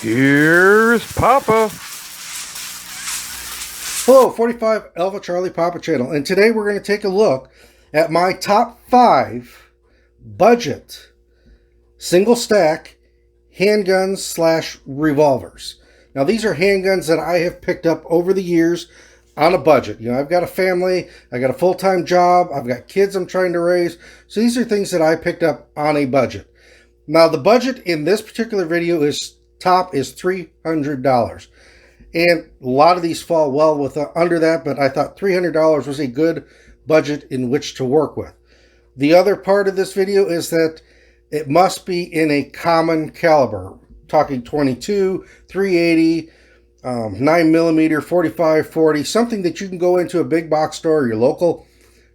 Here's Papa. Hello, 45 Alpha Charlie Papa channel, and today we're going to take a look at my top 5 budget single stack handguns slash revolvers. Now these are handguns that I have picked up over the years on a budget. You know, I've got a family, I got a full-time job, I've got kids I'm trying to raise, so these are things that I picked up on a budget. Now the budget in this particular video is $300. And a lot of these fall well with under that, but I thought $300 was a good budget in which to work with. The other part of this video is that it must be in a common caliber. Talking 22, 380, 9mm, 45, 40, something that you can go into a big box store, your local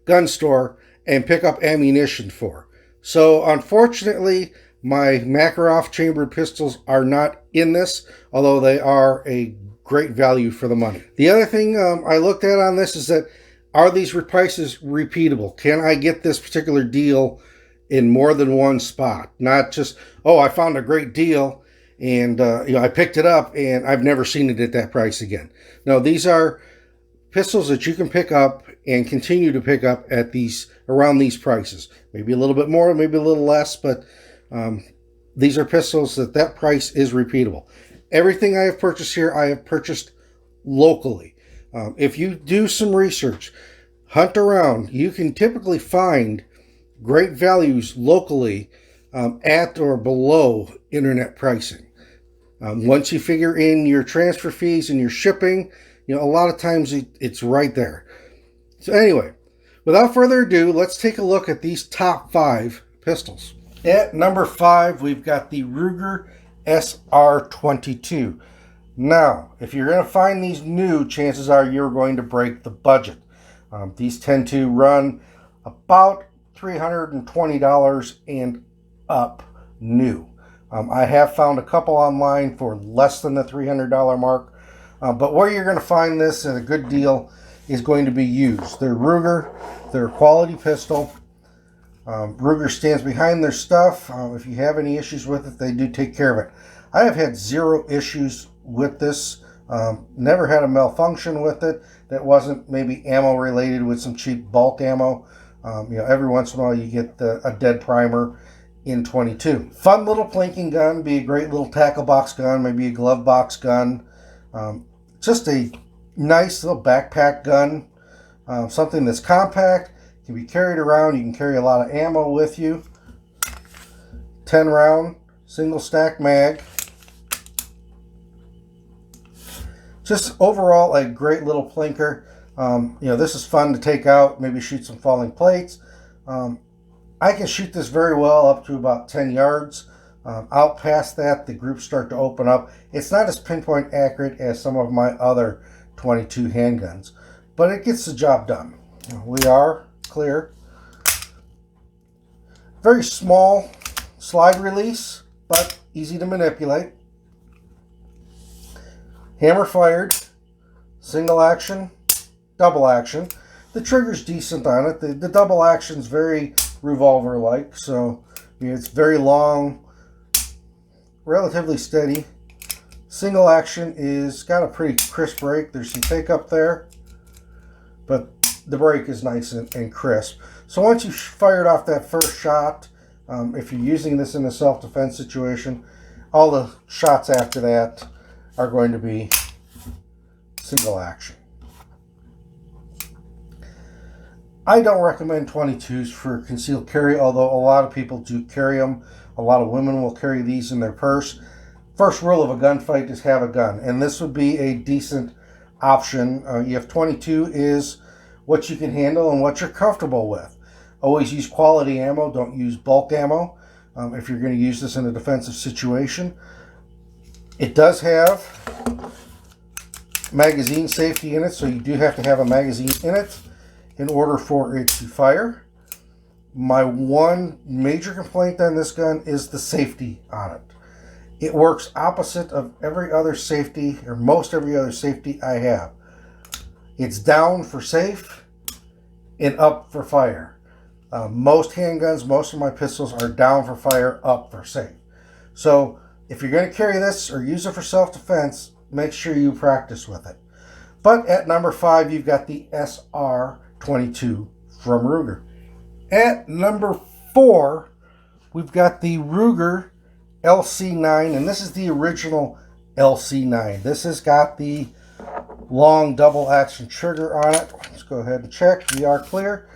gun store, and pick up ammunition for. So unfortunately, my Makarov chambered pistols are not in this, although they are a great value for the money. The other thing I looked at on this is that, are these prices repeatable? Can I get this particular deal in more than one spot? Not just, oh, I found a great deal and I picked it up and I've never seen it at that price again. No, these are pistols that you can pick up and continue to pick up at around these prices. Maybe a little bit more, maybe a little less, but these are pistols that price is repeatable. Everything I have purchased here, I have purchased locally. If you do some research, hunt around, you can typically find great values locally at or below internet pricing. Once you figure in your transfer fees and your shipping, you know, a lot of times it's right there. So anyway, without further ado, let's take a look at these top 5 pistols. At number 5, we've got the Ruger SR22. Now, if you're going to find these new, chances are you're going to break the budget. These tend to run about $320 and up new. I have found a couple online for less than the $300 mark, but where you're going to find this at a good deal is going to be used. They're Ruger, they're a quality pistol. Ruger stands behind their stuff. If you have any issues with it, they do take care of it. I have had 0 issues with this. Never had a malfunction with it that wasn't maybe ammo related with some cheap bulk ammo. Every once in a while you get a dead primer in 22. Fun little plinking gun, be a great little tackle box gun, maybe a glove box gun. Just a nice little backpack gun. Something that's compact, can be carried around. You can carry a lot of ammo with you. 10 round single stack mag. Just overall a great little plinker. This is fun to take out, maybe shoot some falling plates. I can shoot this very well up to about 10 yards. Out past that, the groups start to open up. It's not as pinpoint accurate as some of my other 22 handguns, but it gets the job done. We are clear. Very small slide release, but easy to manipulate. Hammer fired, single action, double action. The trigger's decent on it. The double action's very revolver-like, so it's very long, relatively steady. Single action is got a pretty crisp break. There's some take up there, but the break is nice and crisp. So once you fired off that first shot, if you're using this in a self-defense situation, all the shots after that are going to be single action. I don't recommend 22s for concealed carry, although a lot of people do carry them. A lot of women will carry these in their purse. First rule of a gunfight is have a gun, and this would be a decent option. You have 22 is what you can handle and what you're comfortable with. Always use quality ammo. Don't use bulk ammo if you're going to use this in a defensive situation. It does have magazine safety in it, so you do have to have a magazine in it in order for it to fire. My one major complaint on this gun is the safety on it. It works opposite of every other safety, or most every other safety I have. It's down for safe and up for fire. Most handguns, most of my pistols are down for fire, up for safe. So If you're going to carry this or use it for self-defense, make sure you practice with it. But at number 5, you've got the SR22 from Ruger. At number 4, we've got the Ruger LC9, and this is the original LC9. This has got the long double action trigger on it. Let's go ahead and check. We are clear.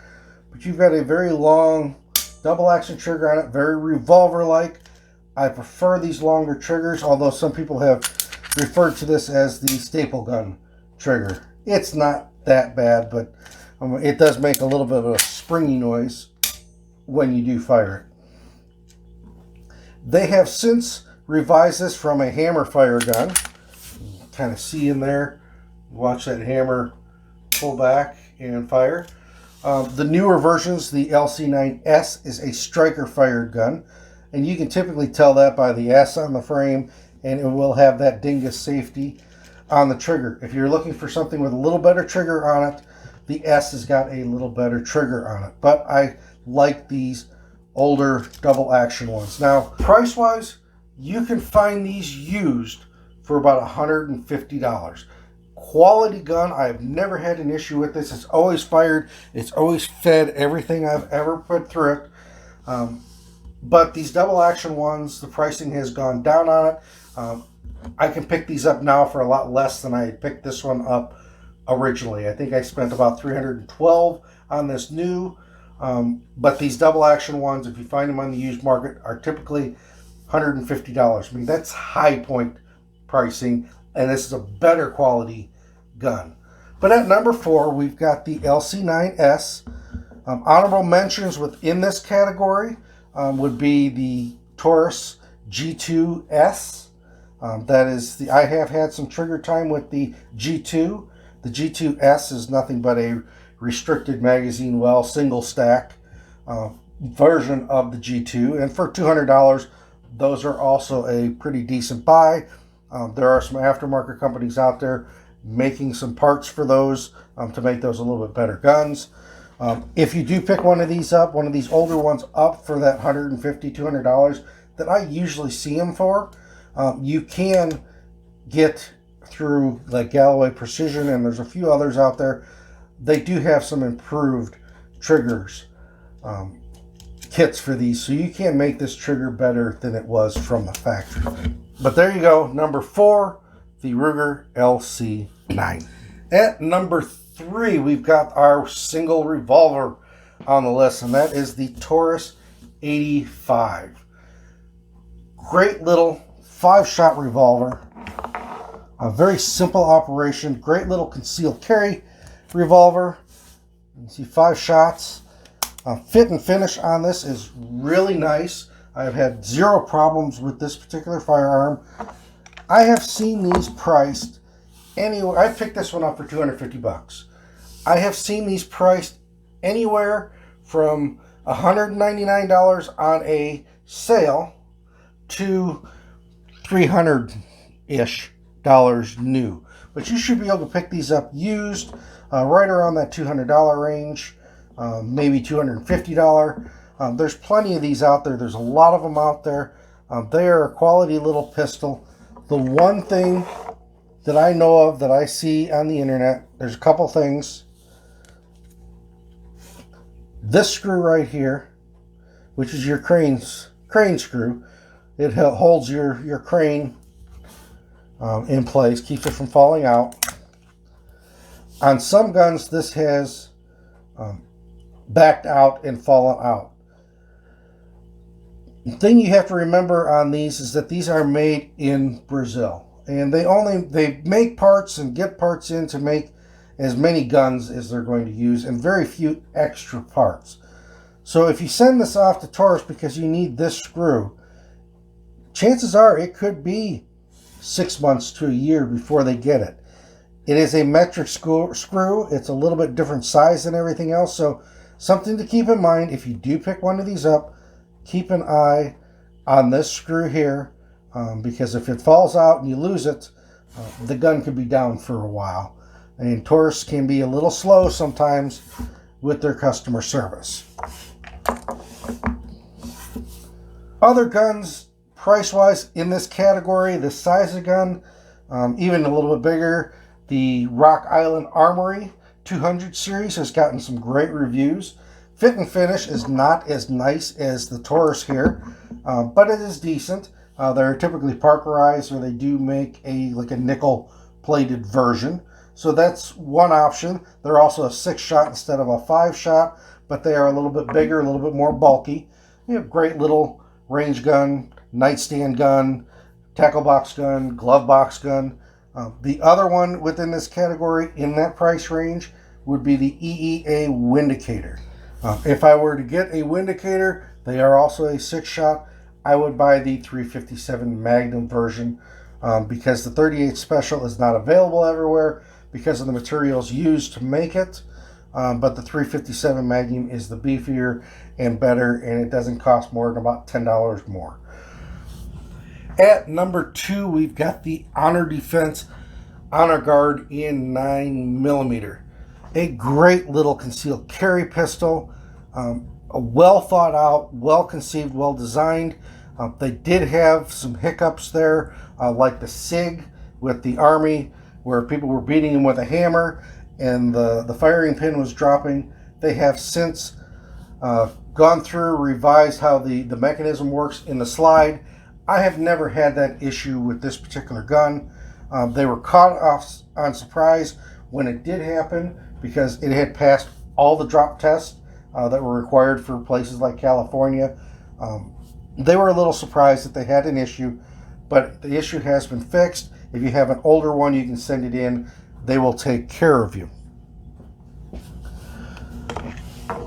But you've got a very long double action trigger on it, very revolver-like. I prefer these longer triggers, although some people have referred to this as the staple gun trigger. It's not that bad, but it does make a little bit of a springy noise when you do fire it. They have since revised this from a hammer fire gun. You can kind of see in there, watch that hammer pull back and fire. The newer versions, the LC9S, is a striker fired gun, and you can typically tell that by the S on the frame, and it will have that dingus safety on the trigger. If you're looking for something with a little better trigger on it, the S has got a little better trigger on it. But I like these older double action ones. Now, price wise, you can find these used for about $150. Quality gun. I have never had an issue with this. It's always fired. It's always fed everything I've ever put through it. But these double action ones, the pricing has gone down on it. I can pick these up now for a lot less than I had picked this one up originally. I think I spent about $312 on this new. But these double action ones, if you find them on the used market, are typically $150. I mean, that's high point pricing, and this is a better quality gun. But at number 4, we've got the LC9S. Honorable mentions within this category would be the Taurus G2S. That is I have had some trigger time with the G2. The G2S is nothing but a restricted magazine well single stack version of the G2, and for $200, those are also a pretty decent buy. There are some aftermarket companies out there making some parts for those to make those a little bit better guns. If you do pick one of these up, one of these older ones up for that $150, $200 that I usually see them for, you can get through like Galloway Precision, and there's a few others out there. They do have some improved triggers kits for these, so you can make this trigger better than it was from the factory. But there you go, number 4, the Ruger LC9. At number 3, we've got our single revolver on the list, and that is the Taurus 85. Great little 5-shot revolver. A very simple operation. Great little concealed carry revolver. You can see 5 shots. Fit and finish on this is really nice. I've had 0 problems with this particular firearm. I have seen these priced anywhere. I picked this one up for $250. I have seen these priced anywhere from $199 on a sale to $300-ish new. But you should be able to pick these up used right around that $200 range, maybe $250. There's plenty of these out there. There's a lot of them out there. They are a quality little pistol. The one thing that I know of that I see on the internet, there's a couple things. This screw right here, which is your crane screw, it holds your crane in place, keeps it from falling out. On some guns, this has backed out and fallen out. The thing you have to remember on these is that these are made in Brazil, and they make parts and get parts in to make as many guns as they're going to use, and very few extra parts. So if you send this off to Taurus because you need this screw, chances are it could be 6 months to a year before they get it. It is a metric screw. It's a little bit different size than everything else, so something to keep in mind if you do pick one of these up. Keep an eye on this screw here, because if it falls out and you lose it, the gun could be down for a while. And Taurus can be a little slow sometimes with their customer service. Other guns Price-wise, in this category, this size of gun, even a little bit bigger, the Rock Island Armory 200 series has gotten some great reviews. Fit and finish is not as nice as the Taurus here, but it is decent. They're typically Parkerized, or they do make a nickel-plated version. So that's one option. They're also a 6-shot instead of a 5-shot, but they are a little bit bigger, a little bit more bulky. You have great little range gun, nightstand gun, tackle box gun, glove box gun. The other one within this category in that price range would be the EEA Windicator. If I were to get a Windicator, they are also a 6-shot. I would buy the 357 Magnum version because the 38 Special is not available everywhere because of the materials used to make it. But the 357 Magnum is the beefier and better, and it doesn't cost more than about $10 more. At number 2, we've got the Honor Defense Honor Guard in 9mm. A great little concealed carry pistol. A well thought out, well conceived, well designed. They did have some hiccups there, like the SIG with the Army, where people were beating them with a hammer and the firing pin was dropping. They have since gone through, revised how the mechanism works in the slide. I have never had that issue with this particular gun. They were caught off on surprise when it did happen because it had passed all the drop tests that were required for places like California. They were a little surprised that they had an issue, but the issue has been fixed. If you have an older one, you can send it in. They will take care of you.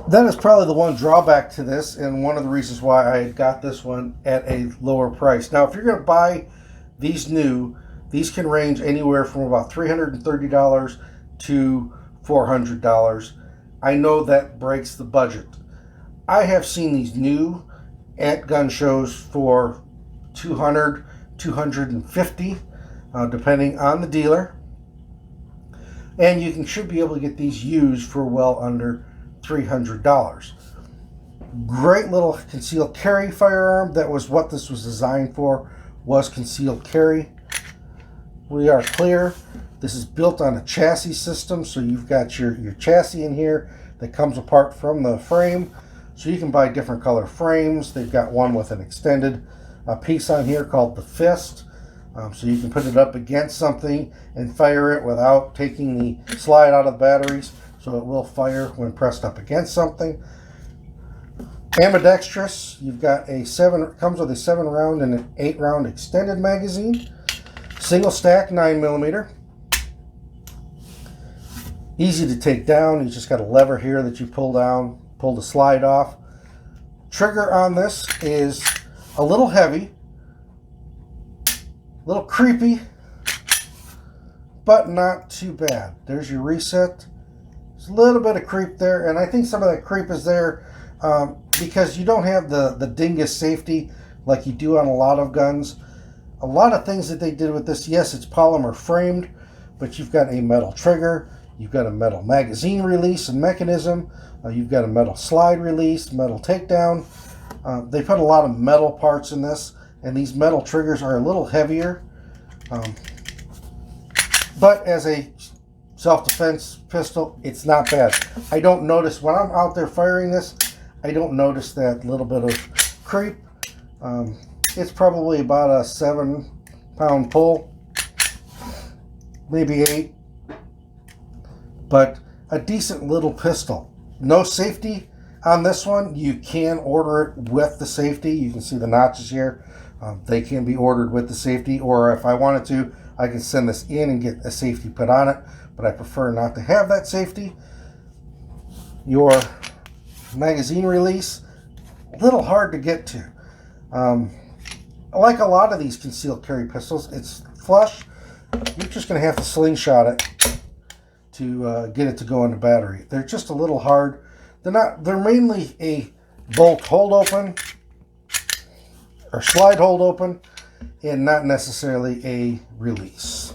That is probably the one drawback to this, and one of the reasons why I got this one at a lower price. Now, if you're going to buy these new, these can range anywhere from about $330 to $400. I know that breaks the budget. I have seen these new at gun shows for $200, $250, depending on the dealer. And you should be able to get these used for well under $300. Great little concealed carry firearm. That was what this was designed for, was concealed carry. We are clear. This is built on a chassis system, so you've got your chassis in here that comes apart from the frame. So you can buy different color frames. They've got one with an extended piece on here called the fist. So you can put it up against something and fire it without taking the slide out of the batteries. So it will fire when pressed up against something. Ambidextrous. You've got comes with a 7-round and an 8-round extended magazine. Single stack 9mm. Easy to take down. You just got a lever here that you pull down, pull the slide off. Trigger on this is a little heavy, a little creepy, but not too bad. There's your reset. There's a little bit of creep there, and I think some of that creep is there because you don't have the dingus safety like you do on a lot of guns. A lot of things that they did with this, yes, it's polymer framed, but you've got a metal trigger, you've got a metal magazine release and mechanism, you've got a metal slide release, metal takedown. They put a lot of metal parts in this, and these metal triggers are a little heavier. But as a self-defense pistol, it's not bad. I don't notice, when I'm out there firing this, I don't notice that little bit of creep. It's probably about a 7-pound pull, maybe 8, but a decent little pistol. No safety on this one. You can order it with the safety. You can see the notches here. They can be ordered with the safety, or if I wanted to, I can send this in and get a safety put on it, but I prefer not to have that safety. Your magazine release, a little hard to get to. Like a lot of these concealed carry pistols, it's flush. You're just going to have to slingshot it to get it to go in the battery. They're just a little hard. They're mainly a bolt hold open or slide hold open, and not necessarily a release.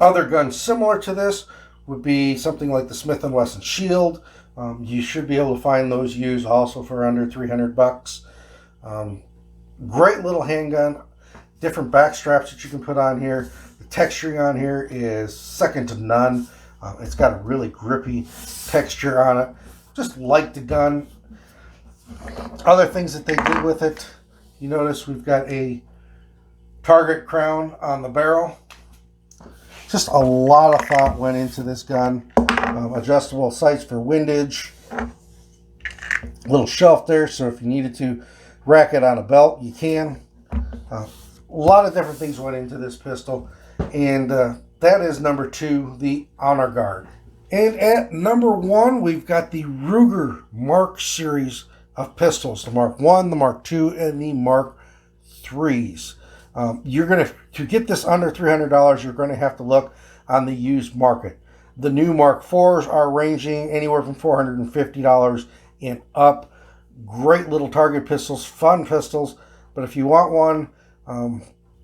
Other guns similar to this would be something like the Smith & Wesson Shield. You should be able to find those used also for under 300 bucks. Great little handgun. Different back straps that you can put on here. The texturing on here is second to none. It's got a really grippy texture on it. Just like the gun. Other things that they did with it, you notice we've got a target crown on the barrel. Just a lot of thought went into this gun. Adjustable sights for windage. Little shelf there, so if you needed to rack it on a belt, you can. A lot of different things went into this pistol. And that is number 2, the Honor Guard. And at number 1, we've got the Ruger Mark series of pistols. The Mark 1, the Mark 2, and the Mark 3s. You're going to get this under $300, you're going to have to look on the used market. The new Mark 4s are ranging anywhere from $450 and up. Great little target pistols, fun pistols, but if you want one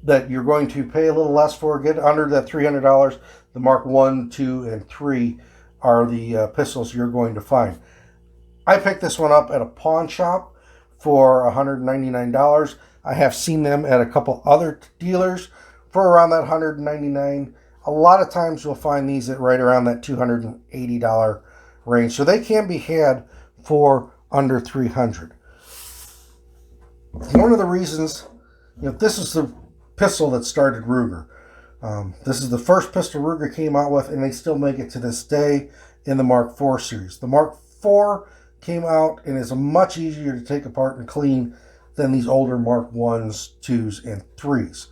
that you're going to pay a little less for, get under that $300, the Mark 1, 2, and 3 are the pistols you're going to find. I picked this one up at a pawn shop for $199. I have seen them at a couple other dealers for around that $199. A lot of times you'll find these at right around that $280 range. So they can be had for under $300. One of the reasons, this is the pistol that started Ruger. This is the first pistol Ruger came out with, and they still make it to this day in the Mark IV series. The Mark IV came out and is much easier to take apart and clean than these older Mark 1s, 2s, and 3s.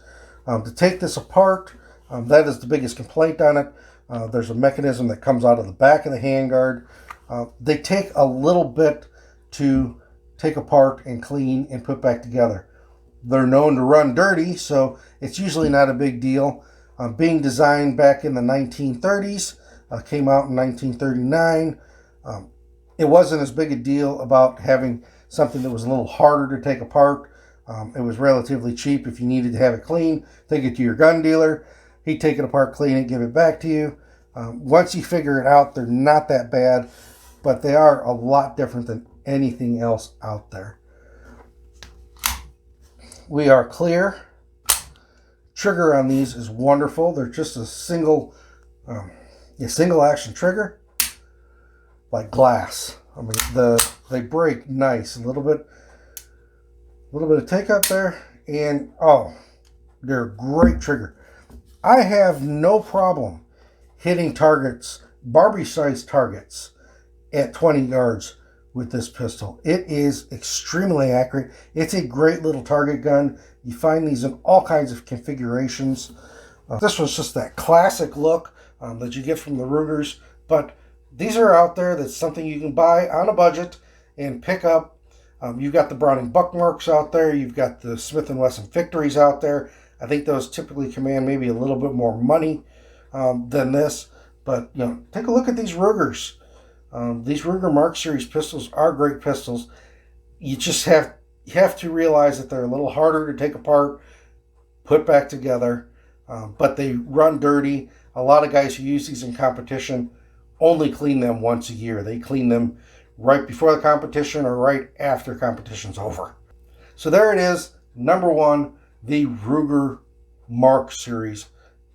To take this apart, that is the biggest complaint on it. There's a mechanism that comes out of the back of the handguard. They take a little bit to take apart and clean and put back together. They're known to run dirty, so it's usually not a big deal. Being designed back in the 1930s, came out in 1939. It wasn't as big a deal about having something that was a little harder to take apart. It was relatively cheap. If you needed to have it clean, take it to your gun dealer. He'd take it apart, clean it, give it back to you. Once you figure it out, they're not that bad, but they are a lot different than anything else out there. We are clear. Trigger on these is wonderful. They're just a single action trigger, like glass. I mean, they break nice. A little bit of take up there, and they're a great trigger. I have no problem hitting targets, Barbie-sized targets, at 20 yards with this pistol. It is extremely accurate. It's a great little target gun. You find these in all kinds of configurations. This one's just that classic look that you get from the Rugers, but these are out there. That's something you can buy on a budget and pick up. You've got the Browning Buckmarks out there. You've got the Smith & Wesson Victories out there. I think those typically command maybe a little bit more money than this. But, take a look at these Rugers. These Ruger Mark Series pistols are great pistols. You just have to realize that they're a little harder to take apart, put back together, but they run dirty. A lot of guys who use these in competition only clean them once a year. They clean them right before the competition or right after competition's over. So there it is, number 1, the Ruger Mark Series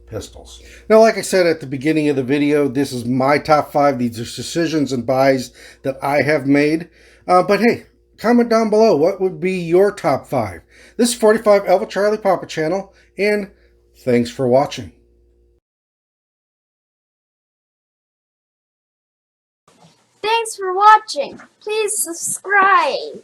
pistols. Now, like I said at the beginning of the video, this is my top 5. These are decisions and buys that I have made. But hey, comment down below, what would be your top 5? This is 45 Alpha Charlie Papa channel, and thanks for watching. Thanks for watching. Please subscribe.